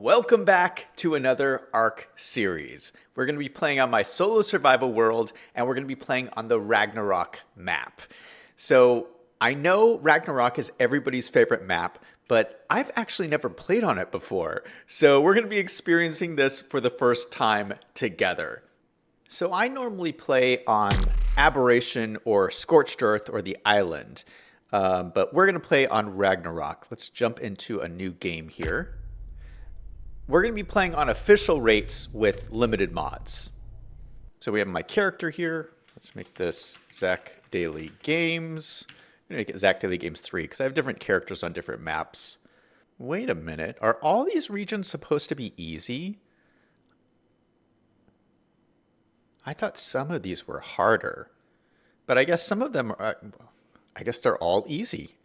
Welcome back to another Ark series. We're going to be playing on my solo survival world, and we're going to be playing on the Ragnarok map. So I know Ragnarok is everybody's favorite map, but I've actually never played on it before. So we're going to be experiencing this for the first time together. So I normally play on Aberration or Scorched Earth or the Island, but we're going to play on Ragnarok. Let's jump into a new game here. We're going to be playing on official rates with limited mods. So we have my character here. Let's make this Zach Daily Games. I'm going to make it Zach Daily Games 3 because I have different characters on different maps. Wait a minute. Are all these regions supposed to be easy? I thought some of these were harder. But I guess some of them are... I guess they're all easy.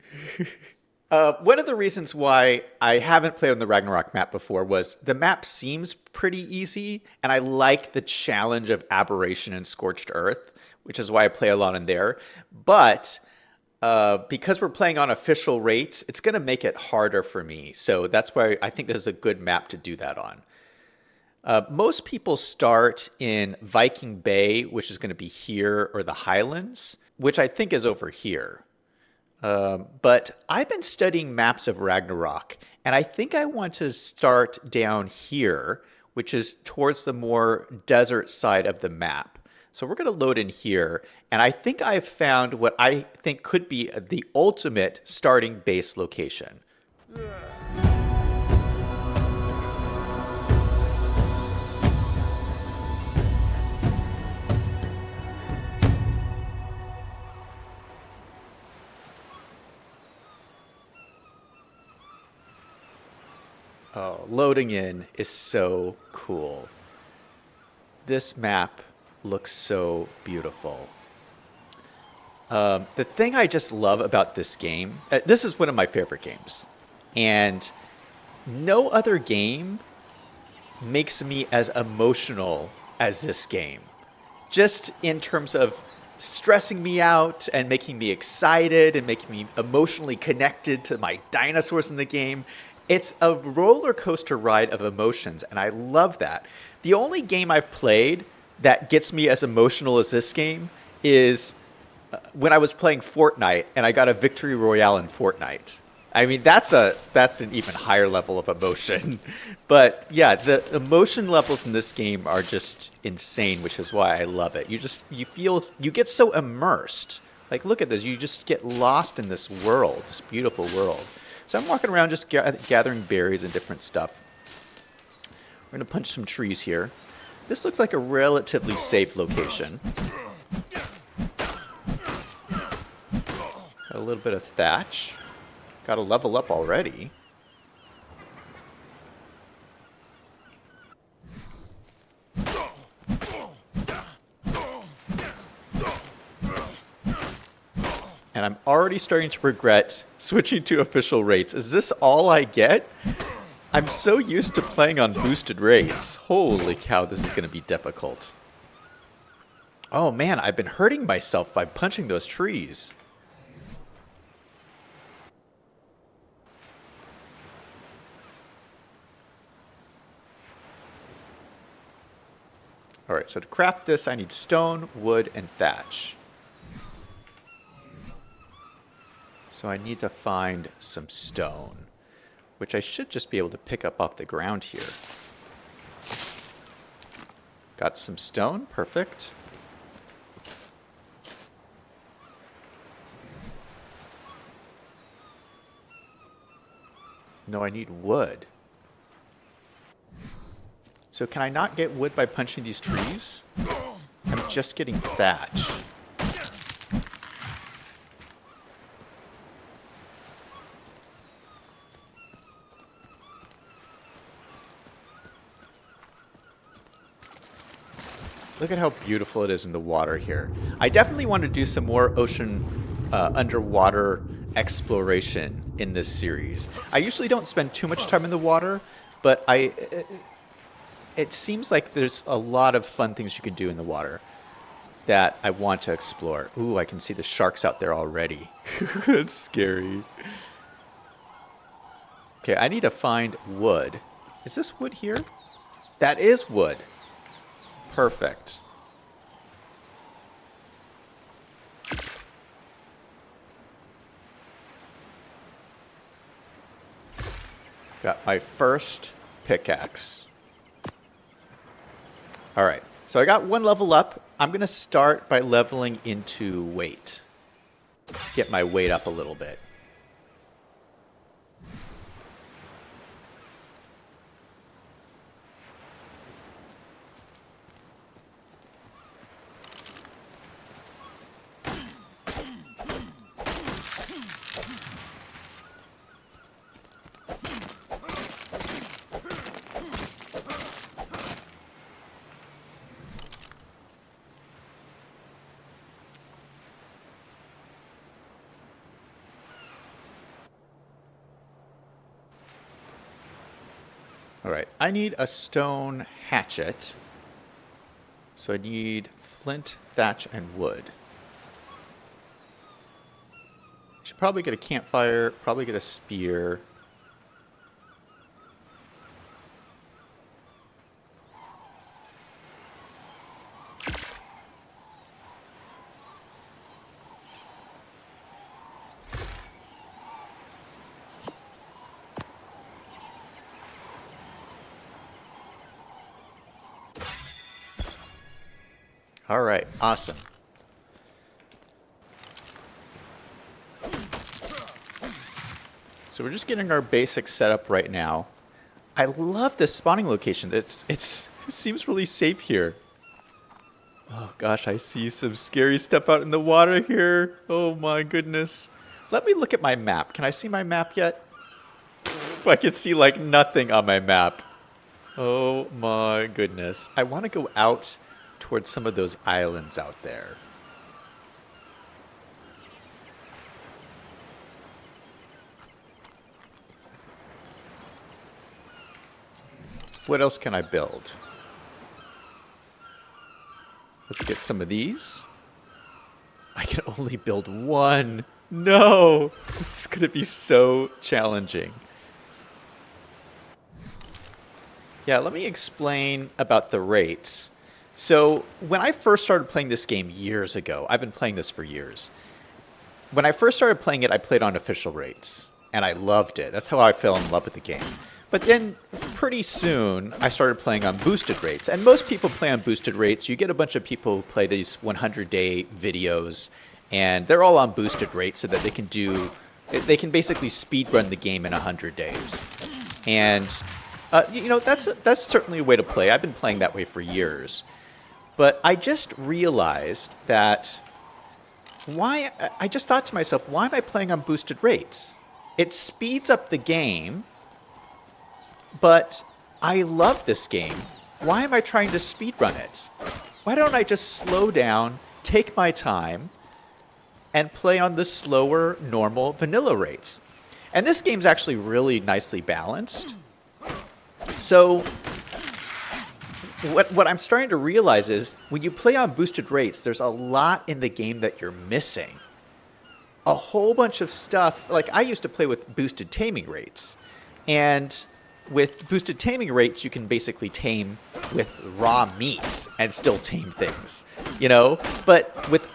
One of the reasons why I haven't played on the Ragnarok map before was the map seems pretty easy, and I like the challenge of Aberration and Scorched Earth, which is why I play a lot in there. But because we're playing on official rates, it's going to make it harder for me. So that's why I think this is a good map to do that on. Most people start in Viking Bay, which is going to be here, or the Highlands, which I think is over here. But I've been studying maps of Ragnarok, and I think I want to start down here, which is towards the more desert side of the map. So we're going to load in here, and I think I've found what I think could be the ultimate starting base location. Oh, loading in is so cool. This map looks so beautiful. The thing I just love about this game, this is one of my favorite games, and no other game makes me as emotional as this game. Just in terms of stressing me out and making me excited and making me emotionally connected to my dinosaurs in the game. It's a roller coaster ride of emotions, and I love that. The only game I've played that gets me as emotional as this game is when I was playing Fortnite, and I got a victory royale in Fortnite. I mean, that's an even higher level of emotion. But yeah, the emotion levels in this game are just insane, which is why I love it. You get so immersed. Like, look at this. You just get lost in this world, this beautiful world. So I'm walking around just gathering berries and different stuff. We're going to punch some trees here. This looks like a relatively safe location. Got a little bit of thatch. Got to level up already. And I'm already starting to regret switching to official rates. Is this all I get? I'm so used to playing on boosted rates. Holy cow, this is going to be difficult. Oh man, I've been hurting myself by punching those trees. All right, so to craft this, I need stone, wood, and thatch. So I need to find some stone, which I should just be able to pick up off the ground here. Got some stone, perfect. No, I need wood. So can I not get wood by punching these trees? I'm just getting thatch. Look at how beautiful it is in the water here. I definitely want to do some more ocean underwater exploration in this series. I usually don't spend too much time in the water, but it seems like there's a lot of fun things you can do in the water that I want to explore. Ooh, I can see the sharks out there already. It's scary. Okay, I need to find wood. Is this wood here? That is wood. Perfect. Got my first pickaxe. All right, so I got one level up. I'm going to start by leveling into weight. Get my weight up a little bit. All right, I need a stone hatchet. So I need flint, thatch, and wood. Should probably get a campfire, probably get a spear. All right, awesome. So we're just getting our basics set up right now. I love this spawning location. It seems really safe here. Oh gosh, I see some scary stuff out in the water here. Oh my goodness. Let me look at my map. Can I see my map yet? Pff, I can see like nothing on my map. Oh my goodness. I want to go out towards some of those islands out there. What else can I build? Let's get some of these. I can only build one. No! This is going to be so challenging. Yeah, let me explain about the rates. So when I first started playing this game years ago, I've been playing this for years. When I first started playing it, I played on official rates, and I loved it. That's how I fell in love with the game. But then pretty soon, I started playing on boosted rates. And most people play on boosted rates. You get a bunch of people who play these 100-day videos, and they're all on boosted rates so that they can basically speedrun the game in 100 days. And you know, that's certainly a way to play. I've been playing that way for years. But I just realized that I just thought to myself, why am I playing on boosted rates? It speeds up the game, but I love this game. Why am I trying to speedrun it? Why don't I just slow down, take my time, and play on the slower, normal, vanilla rates? And this game's actually really nicely balanced. So what I'm starting to realize is when you play on boosted rates, there's a lot in the game that you're missing. A whole bunch of stuff. Like I used to play with boosted taming rates. And with boosted taming rates, you can basically tame with raw meat and still tame things, you know? But with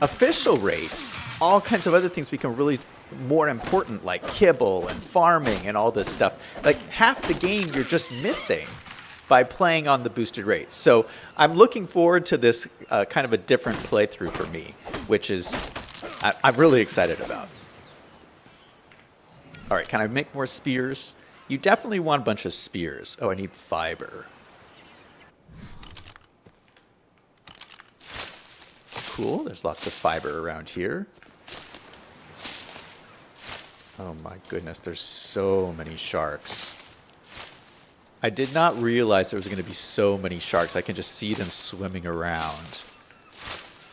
official rates, all kinds of other things become really more important, like kibble and farming and all this stuff. Like half the game you're just missing by playing on the boosted rates. So I'm looking forward to this kind of a different playthrough for me, which is I'm really excited about. All right, can I make more spears? You definitely want a bunch of spears. Oh, I need fiber. Cool, there's lots of fiber around here. Oh my goodness, there's so many sharks. I did not realize there was going to be so many sharks. I can just see them swimming around.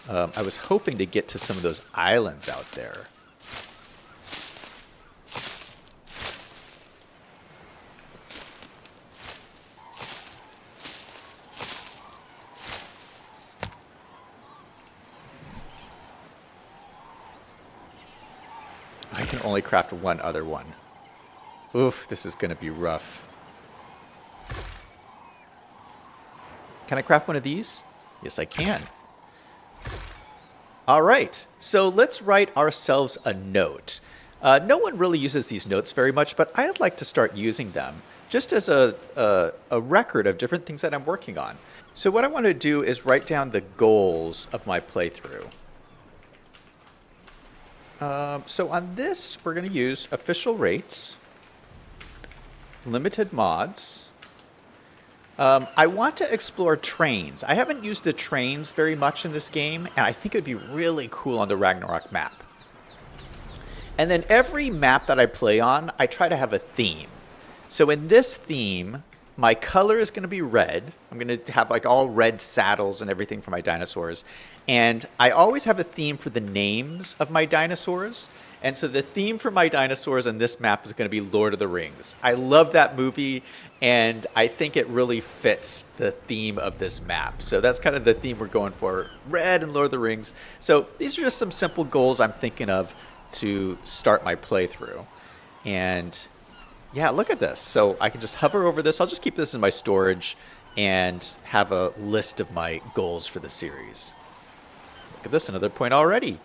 I was hoping to get to some of those islands out there. I can only craft one other one. Oof, this is going to be rough. Can I craft one of these? Yes, I can. All right, so let's write ourselves a note. No one really uses these notes very much, but I'd like to start using them just as a record of different things that I'm working on. So what I want to do is write down the goals of my playthrough. So on this, we're going to use official rates, limited mods. I want to explore trains. I haven't used the trains very much in this game, and I think it would be really cool on the Ragnarok map. And then every map that I play on, I try to have a theme. So in this theme, my color is going to be red. I'm going to have like all red saddles and everything for my dinosaurs. And I always have a theme for the names of my dinosaurs. And so the theme for my dinosaurs on this map is going to be Lord of the Rings. I love that movie, and I think it really fits the theme of this map. So that's kind of the theme we're going for, red and Lord of the Rings. So these are just some simple goals I'm thinking of to start my playthrough. And yeah, look at this. So I can just hover over this. I'll just keep this in my storage and have a list of my goals for the series. Look at this, another point already.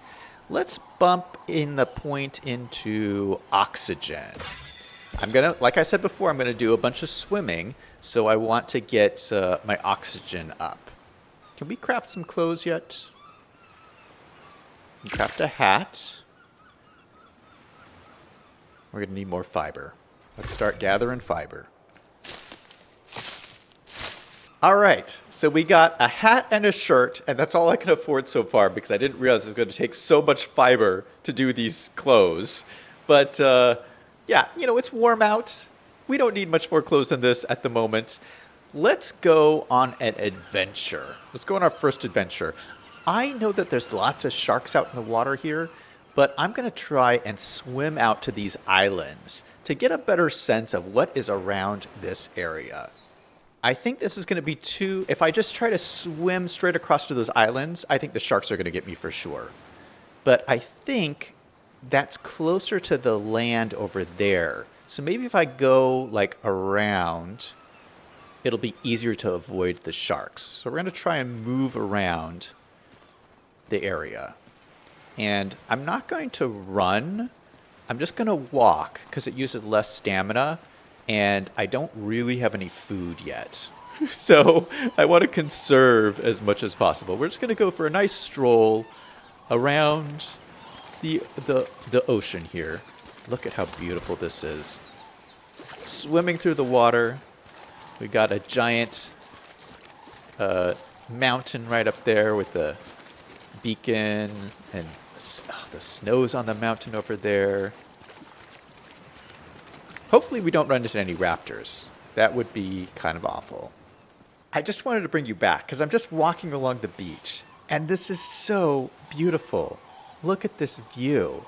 Let's bump in the point into oxygen. I'm gonna, like I said before, I'm gonna do a bunch of swimming, so I want to get my oxygen up. Can we craft some clothes yet? Craft a hat. We're gonna need more fiber. Let's start gathering fiber. All right, so we got a hat and a shirt, and that's all I can afford so far because I didn't realize it was going to take so much fiber to do these clothes. But yeah, you know, it's warm out. We don't need much more clothes than this at the moment. Let's go on an adventure. Let's go on our first adventure. I know that there's lots of sharks out in the water here, but I'm going to try and swim out to these islands to get a better sense of what is around this area. I think this is going to be too... If I just try to swim straight across to those islands, I think the sharks are going to get me for sure. But I think that's closer to the land over there. So maybe if I go like around, it'll be easier to avoid the sharks. So we're going to try and move around the area. And I'm not going to run. I'm just going to walk because it uses less stamina. And I don't really have any food yet. So I want to conserve as much as possible. We're just going to go for a nice stroll around the ocean here. Look at how beautiful this is. Swimming through the water. We got a giant mountain right up there with the beacon. And the snow's on the mountain over there. Hopefully we don't run into any raptors. That would be kind of awful. I just wanted to bring you back because I'm just walking along the beach. And this is so beautiful. Look at this view.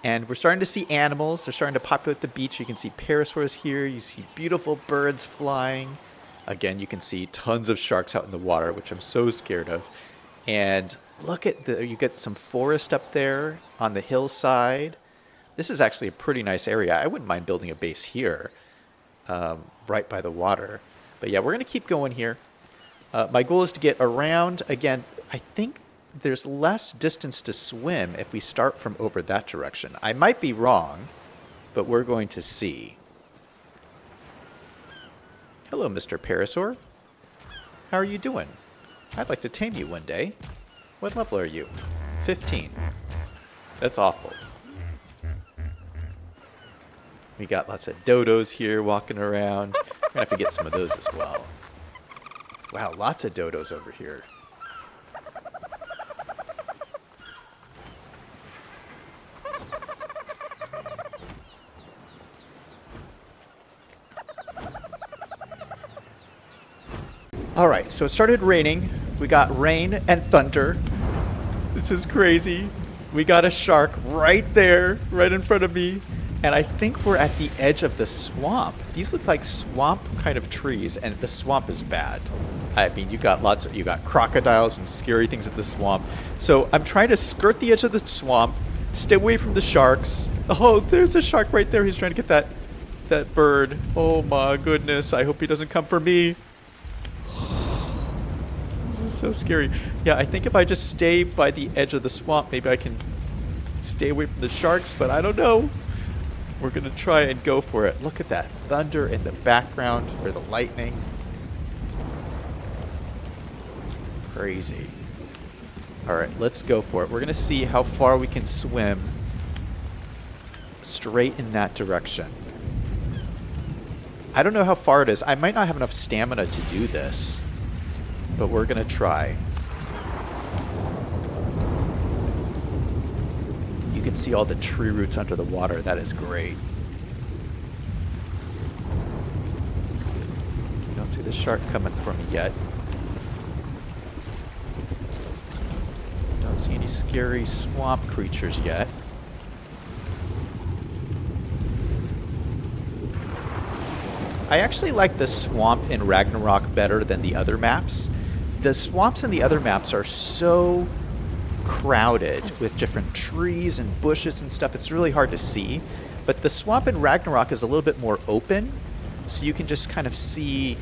And we're starting to see animals. They're starting to populate the beach. You can see parasaurs here. You see beautiful birds flying. Again, you can see tons of sharks out in the water, which I'm so scared of. And look at you get some forest up there on the hillside. This is actually a pretty nice area. I wouldn't mind building a base here, right by the water. But yeah, we're going to keep going here. My goal is to get around. Again, I think there's less distance to swim if we start from over that direction. I might be wrong, but we're going to see. Hello, Mr. Parasaur. How are you doing? I'd like to tame you one day. What level are you? 15. That's awful. We got lots of dodos here walking around. We're going to have to get some of those as well. Wow, lots of dodos over here. All right, so it started raining. We got rain and thunder. This is crazy. We got a shark right there, right in front of me. And I think we're at the edge of the swamp. These look like swamp kind of trees, and the swamp is bad. I mean, you got crocodiles and scary things in the swamp. So I'm trying to skirt the edge of the swamp, stay away from the sharks. Oh, there's a shark right there. He's trying to get that bird. Oh my goodness. I hope he doesn't come for me. is so scary. Yeah, I think if I just stay by the edge of the swamp, maybe I can stay away from the sharks, but I don't know. We're going to try and go for it. Look at that thunder in the background, or the lightning. Crazy. All right, let's go for it. We're going to see how far we can swim straight in that direction. I don't know how far it is. I might not have enough stamina to do this, but we're going to try. You can see all the tree roots under the water. That is great. You don't see the shark coming for me yet. Don't see any scary swamp creatures yet. I actually like the swamp in Ragnarok better than the other maps. The swamps in the other maps are so crowded with different trees and bushes and stuff. It's really hard to see. But the swamp in Ragnarok is a little bit more open, so you can just kind of see.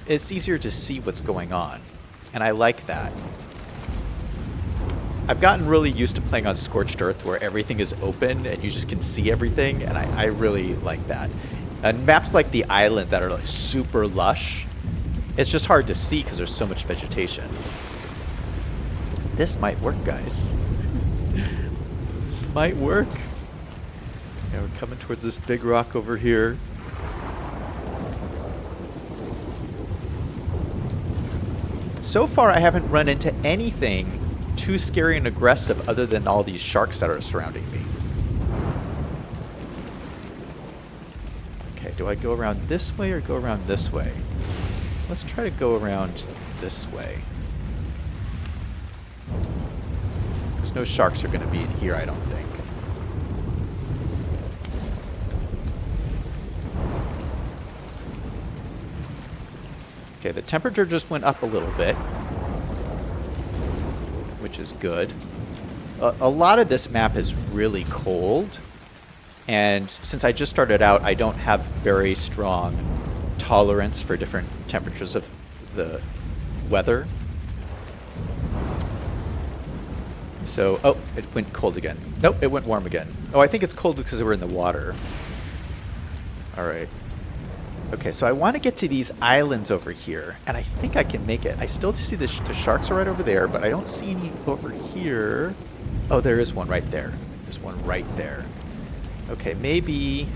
It's easier to see what's going on. And I like that. I've gotten really used to playing on Scorched Earth where everything is open and you just can see everything, and I really like that. And maps like the island that are like super lush, it's just hard to see because there's so much vegetation. This might work, guys. This might work. Yeah, we're coming towards this big rock over here. So far, I haven't run into anything too scary and aggressive other than all these sharks that are surrounding me. Okay, do I go around this way or go around this way? Let's try to go around this way. There's no sharks are going to be in here, I don't think. Okay, the temperature just went up a little bit, which is good. A lot of this map is really cold, and since I just started out, I don't have very strong tolerance for different temperatures of the weather. So, oh, it went cold again. Nope, it went warm again. Oh, I think it's cold because we're in the water. All right. Okay, so I want to get to these islands over here, and I think I can make it. I still see the sharks are right over there, but I don't see any over here. Oh, there is one right there. There's one right there. Okay, maybe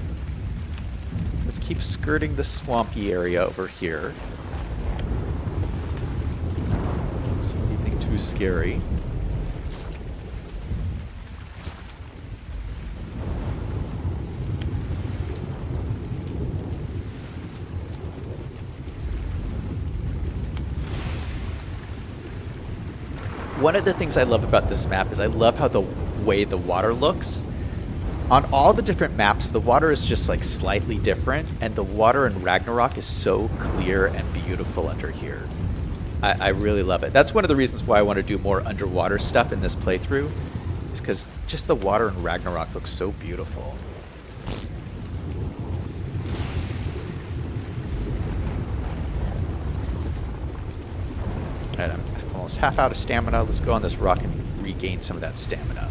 let's keep skirting the swampy area over here. Don't see anything too scary. One of the things I love about this map is I love how the way the water looks. On all the different maps, the water is just like slightly different, and the water in Ragnarok is so clear and beautiful under here. I really love it. That's one of the reasons why I want to do more underwater stuff in this playthrough, is because just the water in Ragnarok looks so beautiful. And I'm almost half out of stamina. Let's go on this rock and regain some of that stamina.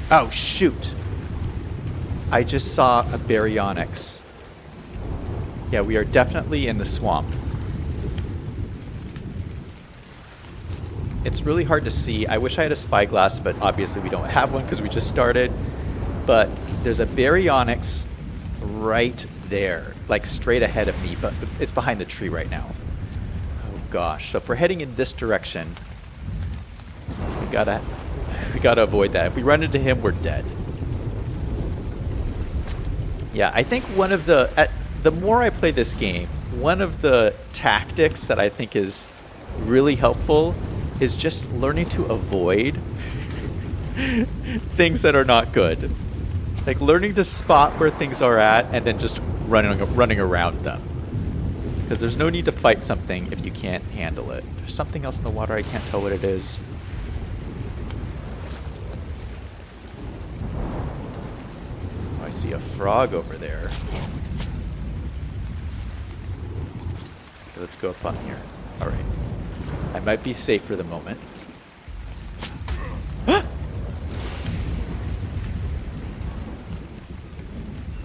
Oh, shoot. I just saw a baryonyx. Yeah, we are definitely in the swamp. It's really hard to see. I wish I had a spyglass, but obviously we don't have one because we just started. But there's a baryonyx right there, like straight ahead of me, but it's behind the tree right now. Oh gosh. So if we're heading in this direction, we we gotta avoid that. If we run into him, we're dead. Yeah, I think one of the more I play this game, one of the tactics that I think is really helpful is just learning to avoid things that are not good. Like learning to spot where things are at and then just running around them. Because there's no need to fight something if you can't handle it. There's something else in the water, I can't tell what it is. Oh, I see a frog over there. Okay, let's go up on here. Alright. I might be safe for the moment.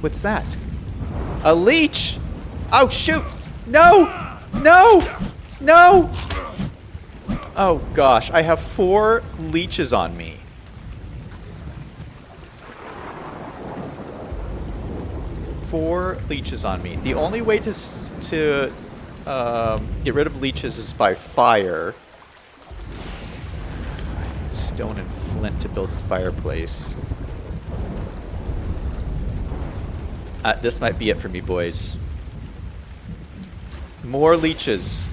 What's that? A leech! Oh, shoot! No! No! No! Oh, gosh. I have 4 leeches on me. Four leeches on me. The only way to get rid of leeches is by fire. Stone and flint to build a fireplace. This might be it for me, boys. More leeches.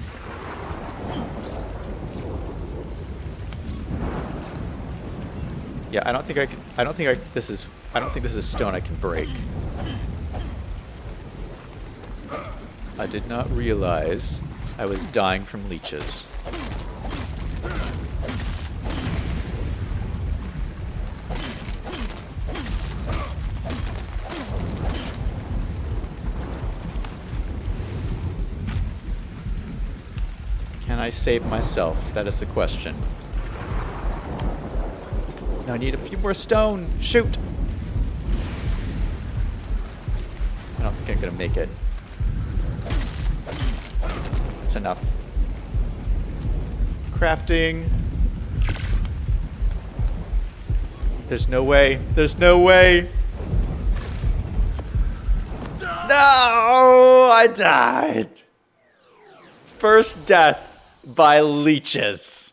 Yeah, I don't think this is stone I can break. I did not realize I was dying from leeches. Can I save myself? That is the question. Now I need a few more stone. Shoot! I don't think I'm gonna make it. That's enough. Crafting. There's no way. There's no way. No! I died. First death by leeches.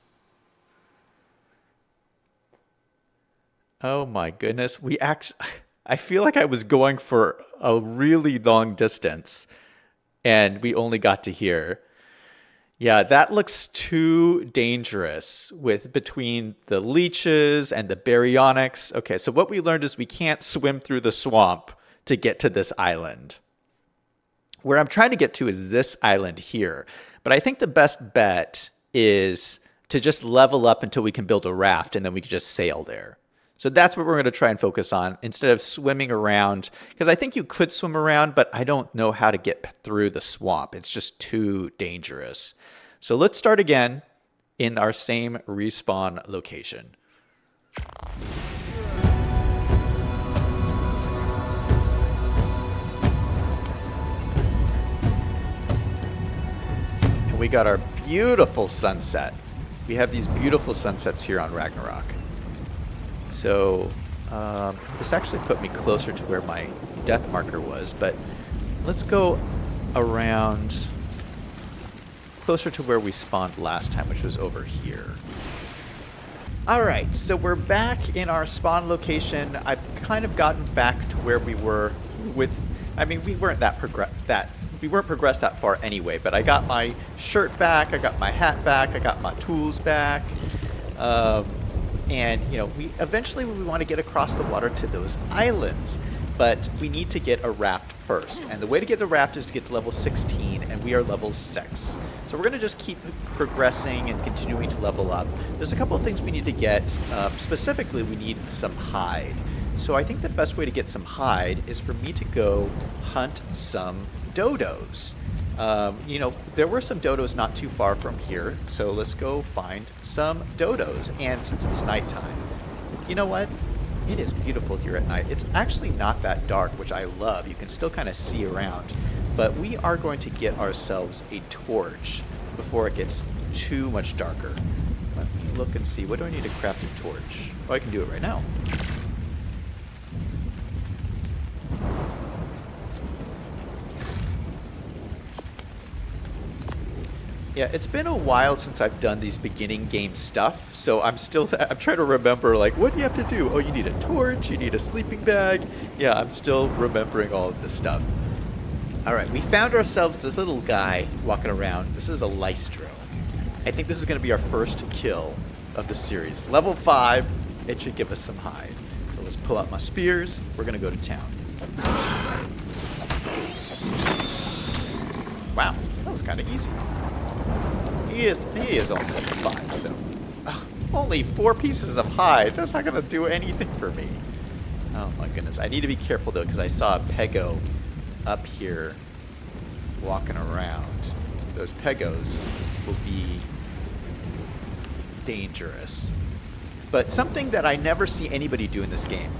Oh my goodness. I feel like I was going for a really long distance and we only got to here. Yeah, that looks too dangerous with between the leeches and the baryonyx. Okay, so what we learned is we can't swim through the swamp to get to this island. Where I'm trying to get to is this island here. But I think the best bet is to just level up until we can build a raft and then we can just sail there. So that's what we're going to try and focus on instead of swimming around. Because I think you could swim around, but I don't know how to get through the swamp. It's just too dangerous. So let's start again in our same respawn location. And we got our beautiful sunset. We have these beautiful sunsets here on Ragnarok. So this actually put me closer to where my death marker was, but let's go around closer to where we spawned last time, which was over here. All right, so we're back in our spawn location. I've kind of gotten back to where we were with, I mean, we weren't progressed that far anyway, but I got my shirt back, I got my hat back, I got my tools back. And, you know, we want to get across the water to those islands, but we need to get a raft first. And the way to get the raft is to get to level 16, and we are level 6. So we're going to just keep progressing and continuing to level up. There's a couple of things we need to get. Specifically, we need some hide. So I think the best way to get some hide is for me to go hunt some dodos. You know, there were some dodos not too far from here, so let's go find some dodos. And since it's nighttime, you know what? It is beautiful here at night. It's actually not that dark, which I love. You can still kind of see around. But we are going to get ourselves a torch before it gets too much darker. Let me look and see. What do I need to craft a torch? Oh, I can do it right now. Yeah, it's been a while since I've done these beginning game stuff, so I'm trying to remember, like, what do you have to do? Oh, you need a torch, you need a sleeping bag. Yeah, I'm still remembering all of this stuff. All right, we found ourselves this little guy walking around. This is a Lystro. I think this is going to be our first kill of the series. Level 5, it should give us some hide. So let's pull out my spears. We're going to go to town. Wow, that was kind of easy. He is only level 5, so only 4 pieces of hide. That's not going to do anything for me. Oh my goodness. I need to be careful though, because I saw a Pego up here walking around. Those Pegos will be dangerous. But something that I never see anybody do in this game.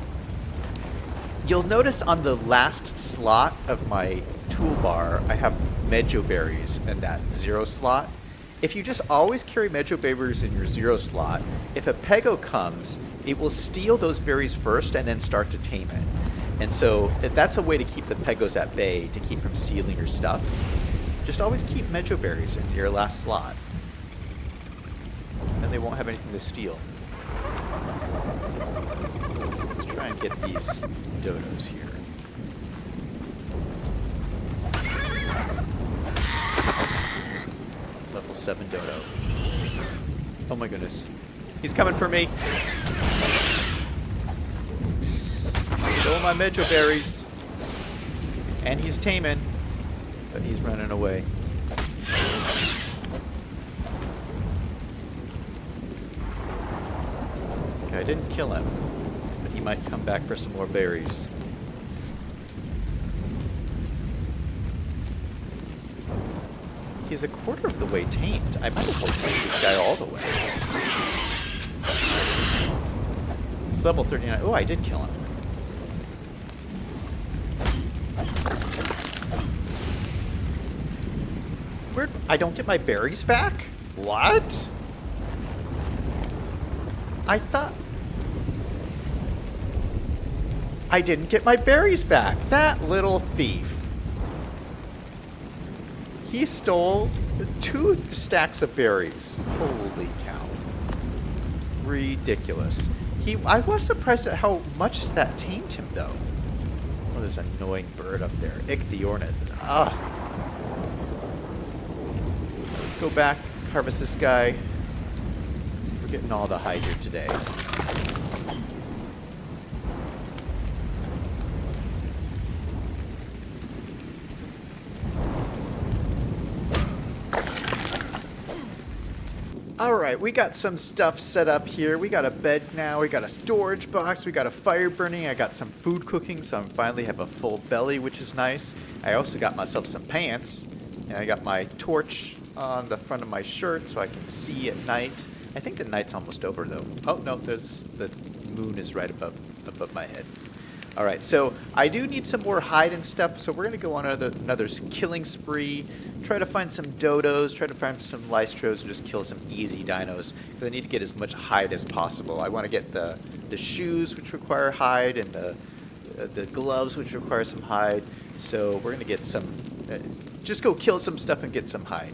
You'll notice on the last slot of my toolbar, I have Mejo berries in that 0 slot. If you just always carry Mejo berries in your 0 slot, if a Pego comes, it will steal those berries first and then start to tame it. And so that's a way to keep the Pegos at bay, to keep from stealing your stuff. Just always keep Mejo berries in your last slot. And they won't have anything to steal. Let's try and get these dodos here. Level 7 dodo. Oh my goodness. He's coming for me. Stole my Mejo berries. And he's taming. But he's running away. Okay, I didn't kill him. But he might come back for some more berries. He's a quarter of the way tamed. I might as well tame this guy all the way. It's level 39. Oh, I did kill him. Where? I don't get my berries back? What? I thought... I didn't get my berries back. That little thief. He stole 2 stacks of berries. Holy cow. Ridiculous. I was surprised at how much that tamed him, though. Oh, there's an annoying bird up there. Ichthyornith. Ah. Let's go back, harvest this guy. We're getting all the hide here today. Alright, we got some stuff set up here. We got a bed now, we got a storage box, we got a fire burning, I got some food cooking, so I finally have a full belly, which is nice. I also got myself some pants, and I got my torch on the front of my shirt so I can see at night. I think the night's almost over though. Oh no, there's the moon is right above my head. Alright, so I do need some more hide and stuff, so we're going to go on another killing spree, try to find some dodos, try to find some lystros, and just kill some easy dinos, because I need to get as much hide as possible. I want to get the shoes, which require hide, and the gloves, which require some hide, so we're going to get some, just go kill some stuff and get some hide.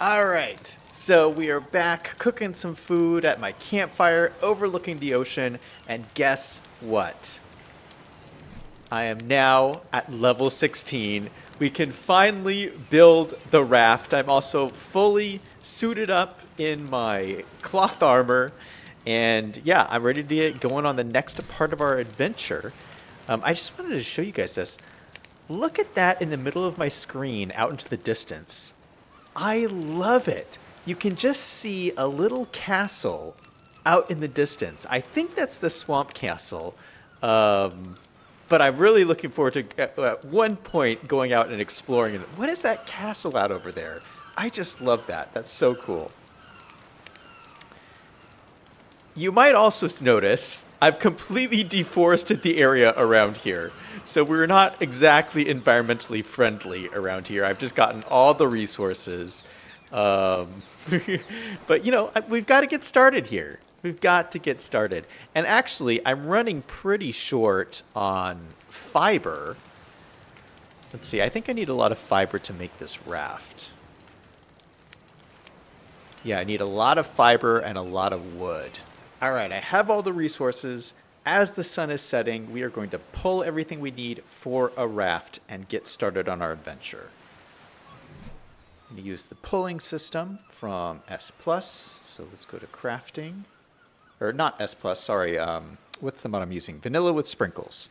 Alright, so we are back cooking some food at my campfire overlooking the ocean, and guess what? I am now at level 16. We can finally build the raft. I'm also fully suited up in my cloth armor, and yeah, I'm ready to get going on the next part of our adventure. I just wanted to show you guys this. Look at that in the middle of my screen out into the distance. I love it. You can just see a little castle out in the distance. I think that's the swamp castle, but I'm really looking forward to, at one point, going out and exploring it. What is that castle out over there? I just love that. That's so cool. You might also notice I've completely deforested the area around here. So we're not exactly environmentally friendly around here. I've just gotten all the resources. But, you know, we've got to get started here. We've got to get started. And actually, I'm running pretty short on fiber. Let's see, I think I need a lot of fiber to make this raft. Yeah, I need a lot of fiber and a lot of wood. All right, I have all the resources. As the sun is setting, we are going to pull everything we need for a raft and get started on our adventure. I'm going to use the pulling system from S+. So let's go to crafting. Or not S+, sorry. What's the mod I'm using? Vanilla with sprinkles.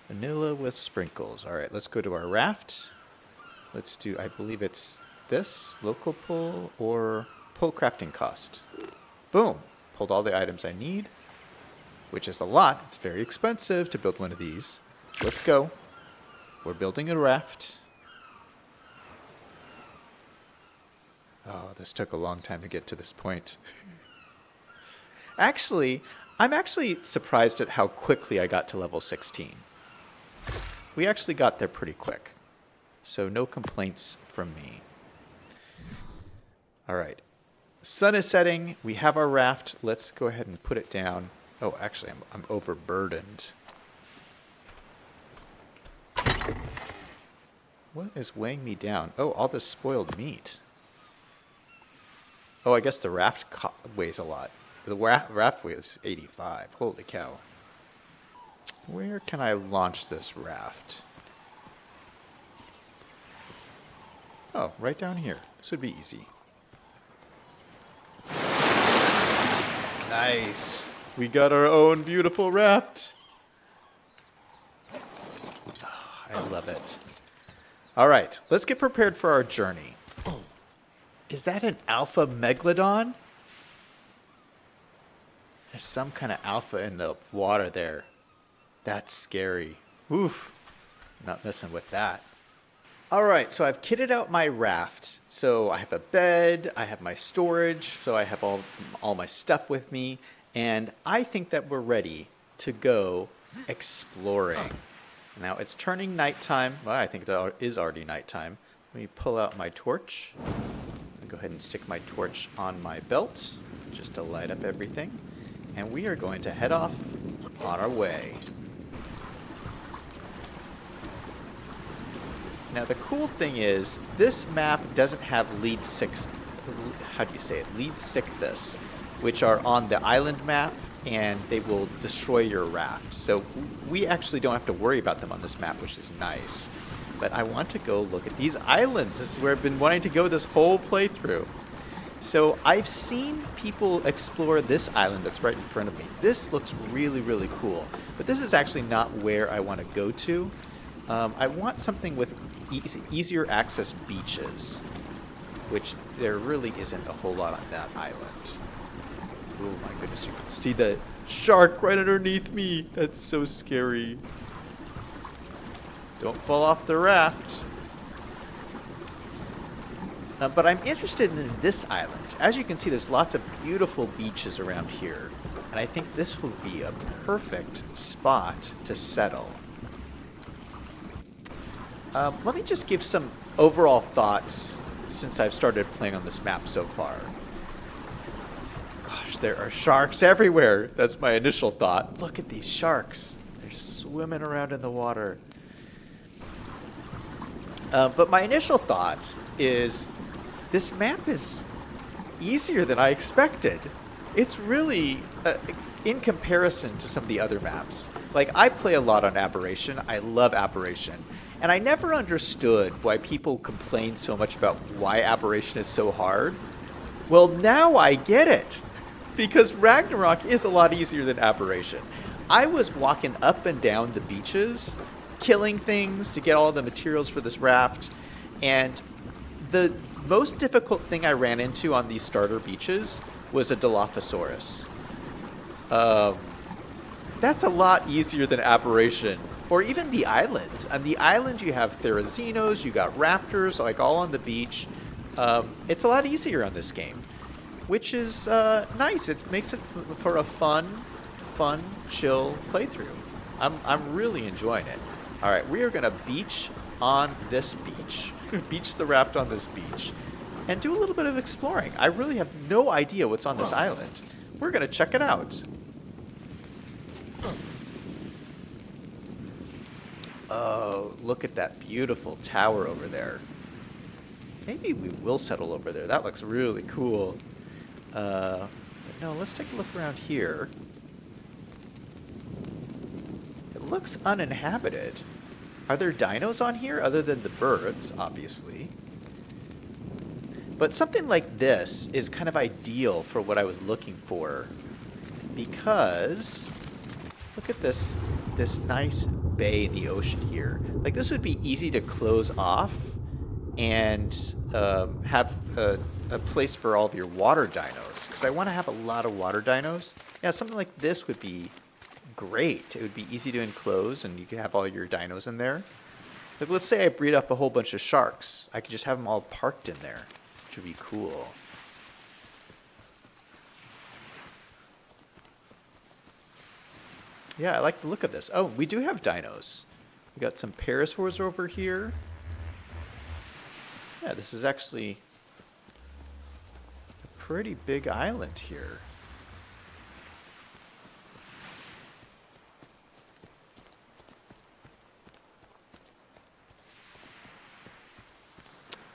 Vanilla with sprinkles. All right, let's go to our raft. Let's do, I believe it's this, local pull or pull crafting cost. Boom. Pulled all the items I need, which is a lot. It's very expensive to build one of these. Let's go. We're building a raft. Oh, this took a long time to get to this point. Actually, I'm actually surprised at how quickly I got to level 16. We actually got there pretty quick. So no complaints from me. All right. Sun is setting. We have our raft. Let's go ahead and put it down. Oh, actually, I'm overburdened. What is weighing me down? Oh, all this spoiled meat. Oh, I guess the raft weighs a lot. The raft weighs 85. Holy cow. Where can I launch this raft? Oh, right down here. This would be easy. Nice. We got our own beautiful raft. Oh, I love it. All right, let's get prepared for our journey. Is that an alpha megalodon? There's some kind of alpha in the water there. That's scary. Oof. Not messing with that. All right, so I've kitted out my raft. So I have a bed, I have my storage, so I have all my stuff with me, and I think that we're ready to go exploring. Now it's turning nighttime. Well, I think it is already nighttime. Let me pull out my torch. Go ahead and stick my torch on my belt just to light up everything. And we are going to head off on our way. Now the cool thing is, this map doesn't have lead sickness, which are on the island map, and they will destroy your raft. So we actually don't have to worry about them on this map, which is nice. But I want to go look at these islands. This is where I've been wanting to go this whole playthrough. So I've seen people explore this island that's right in front of me. This looks really, really cool. But this is actually not where I want to go to. I want something with easier access beaches, which there really isn't a whole lot on that island. Oh my goodness, you can see the shark right underneath me. That's so scary. Don't fall off the raft. But I'm interested in this island. As you can see, there's lots of beautiful beaches around here. And I think this will be a perfect spot to settle. Let me just give some overall thoughts since I've started playing on this map so far. Gosh, there are sharks everywhere. That's my initial thought. Look at these sharks. They're just swimming around in the water. But my initial thought is this map is easier than I expected. It's really, in comparison to some of the other maps. Like, I play a lot on Aberration. I love Aberration. And I never understood why people complain so much about why Aberration is so hard. Well, now I get it. Because Ragnarok is a lot easier than Aberration. I was walking up and down the beaches, killing things to get all the materials for this raft. And the most difficult thing I ran into on these starter beaches was a Dilophosaurus. That's a lot easier than Aberration. Or even the island. On the island you have Therazinos, you got raptors, like all on the beach. It's a lot easier on this game, which is nice. It makes it for a fun, fun, chill playthrough. I'm really enjoying it. All right, we are gonna beach on this beach, beach the raft on this beach, and do a little bit of exploring. I really have no idea what's on this island. We're gonna check it out. Oh, look at that beautiful tower over there. Maybe we will settle over there. That looks really cool. But no, let's take a look around here. It looks uninhabited. Are there dinos on here other than the birds, obviously? But something like this is kind of ideal for what I was looking for, because look at this nice bay in the ocean here. Like, this would be easy to close off and have a place for all of your water dinos, because I want to have a lot of water dinos. Yeah, something like this would be great. It would be easy to enclose, and you could have all your dinos in there. Like, let's say I breed up a whole bunch of sharks. I could just have them all parked in there, which would be cool. Yeah, I like the look of this. Oh, we do have dinos. We got some parasaurs over here. Yeah, this is actually a pretty big island here.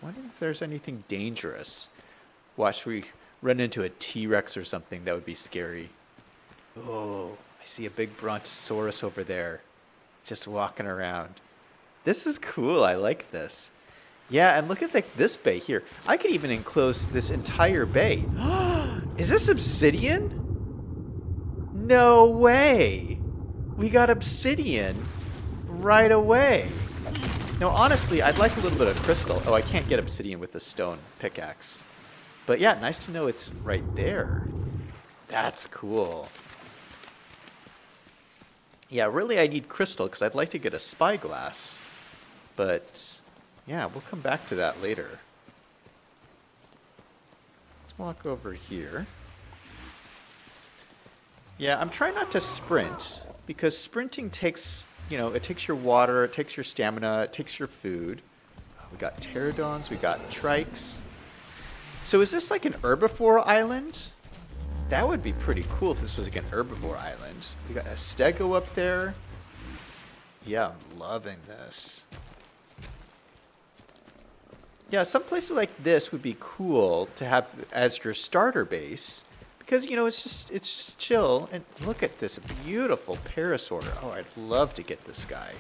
Wonder if there's anything dangerous. Watch, we run into a T-Rex or something. That would be scary. Oh, I see a big brontosaurus over there, just walking around. This is cool. I like this. Yeah, and look at this bay here. I could even enclose this entire bay. Is this obsidian? No way. We got obsidian right away. Now, honestly, I'd like a little bit of crystal. Oh, I can't get obsidian with the stone pickaxe. But yeah, nice to know it's right there. That's cool. Yeah, really I need crystal because I'd like to get a spyglass. But yeah, we'll come back to that later. Let's walk over here. Yeah, I'm trying not to sprint because sprinting takes, you know, it takes your water, it takes your stamina, it takes your food. We got pterodons, we got trikes. So is this like an herbivore island? That would be pretty cool if this was like an herbivore island. We got a stego up there. Yeah, I'm loving this. Yeah, some places like this would be cool to have as your starter base because, you know, it's just chill. And look at this beautiful parasaur. Oh, I'd love to get this guy.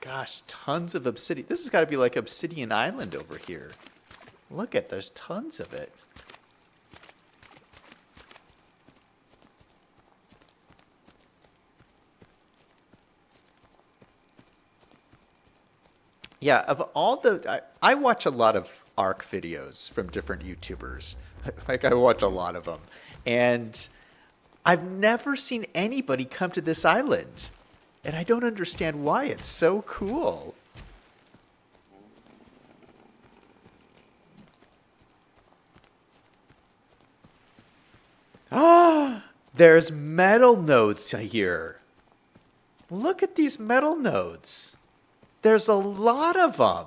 Gosh, tons of obsidian. This has got to be like Obsidian Island over here. Look at, there's tons of it. Yeah, of all the... I watch a lot of Ark videos from different YouTubers. Like, I watch a lot of them. And I've never seen anybody come to this island. And I don't understand why. It's so cool. Ah, there's metal nodes here. Look at these metal nodes. There's a lot of them.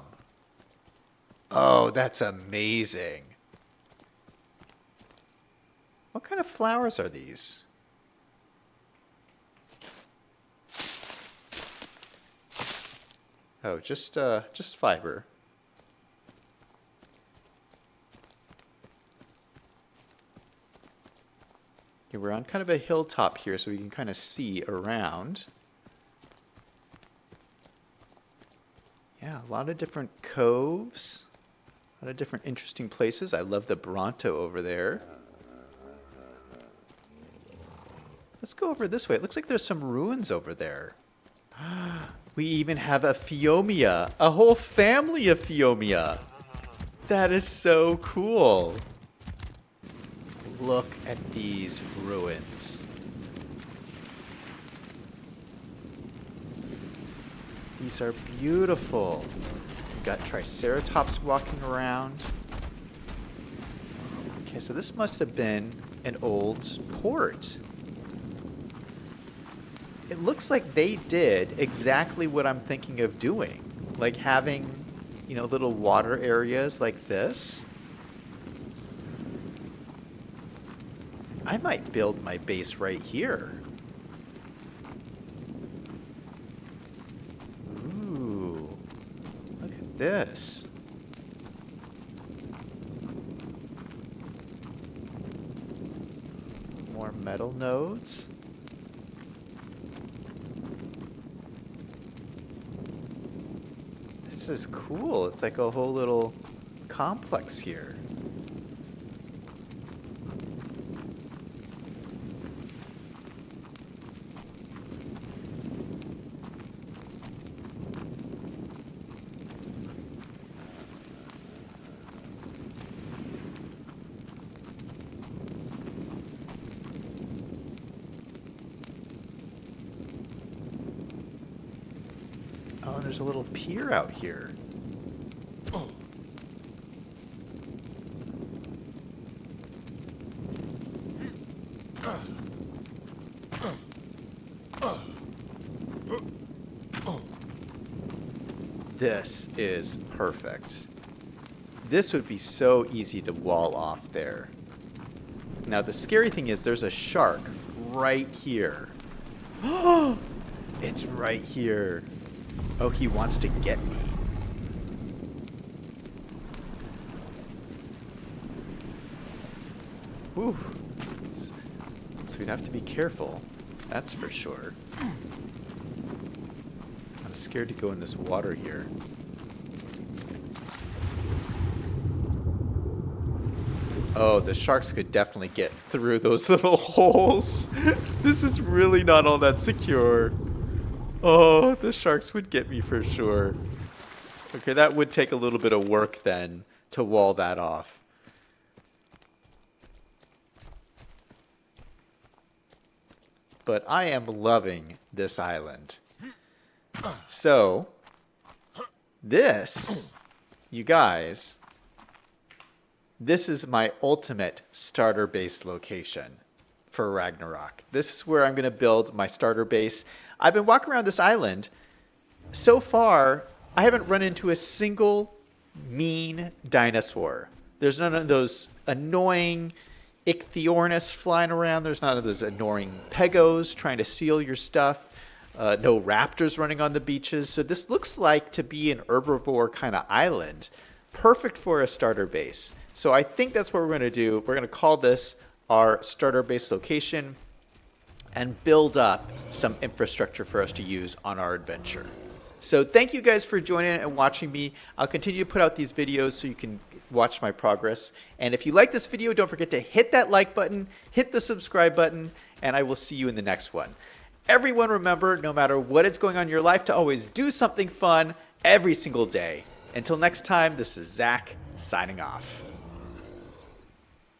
Oh, that's amazing. What kind of flowers are these? Oh, just fiber. Okay, we're on kind of a hilltop here, so we can kind of see around. Yeah, a lot of different coves, a lot of different interesting places. I love the Bronto over there. Let's go over this way. It looks like there's some ruins over there. We even have a Phiomia, a whole family of Phiomia. That is so cool. Look at these ruins. These are beautiful. We've got Triceratops walking around. Okay, so this must have been an old port. It looks like they did exactly what I'm thinking of doing. Like having, you know, little water areas like this. I might build my base right here. Ooh, look at this. More metal nodes. This is cool. It's like a whole little complex here. Oh, there's a little pier out here. This is perfect. This would be so easy to wall off there. Now the scary thing is there's a shark right here. It's right here. Oh, he wants to get me. Whew. So we'd have to be careful. That's for sure. I'm scared to go in this water here. Oh, the sharks could definitely get through those little holes. This is really not all that secure. Oh, the sharks would get me for sure. Okay, that would take a little bit of work then to wall that off. But I am loving this island. So, this, you guys, this is my ultimate starter base location for Ragnarok. This is where I'm going to build my starter base. I've been walking around this island. So far, I haven't run into a single mean dinosaur. There's none of those annoying ichthyornis flying around. There's none of those annoying pegos trying to steal your stuff. No raptors running on the beaches. So this looks like to be an herbivore kind of island. Perfect for a starter base. So I think that's what we're going to do. We're going to call this our starter base location and build up some infrastructure for us to use on our adventure. So thank you guys for joining and watching me. I'll continue to put out these videos so you can watch my progress. And if you like this video, don't forget to hit that like button, hit the subscribe button, and I will see you in the next one. Everyone remember, no matter what is going on in your life, to always do something fun every single day. Until next time, this is Zach signing off.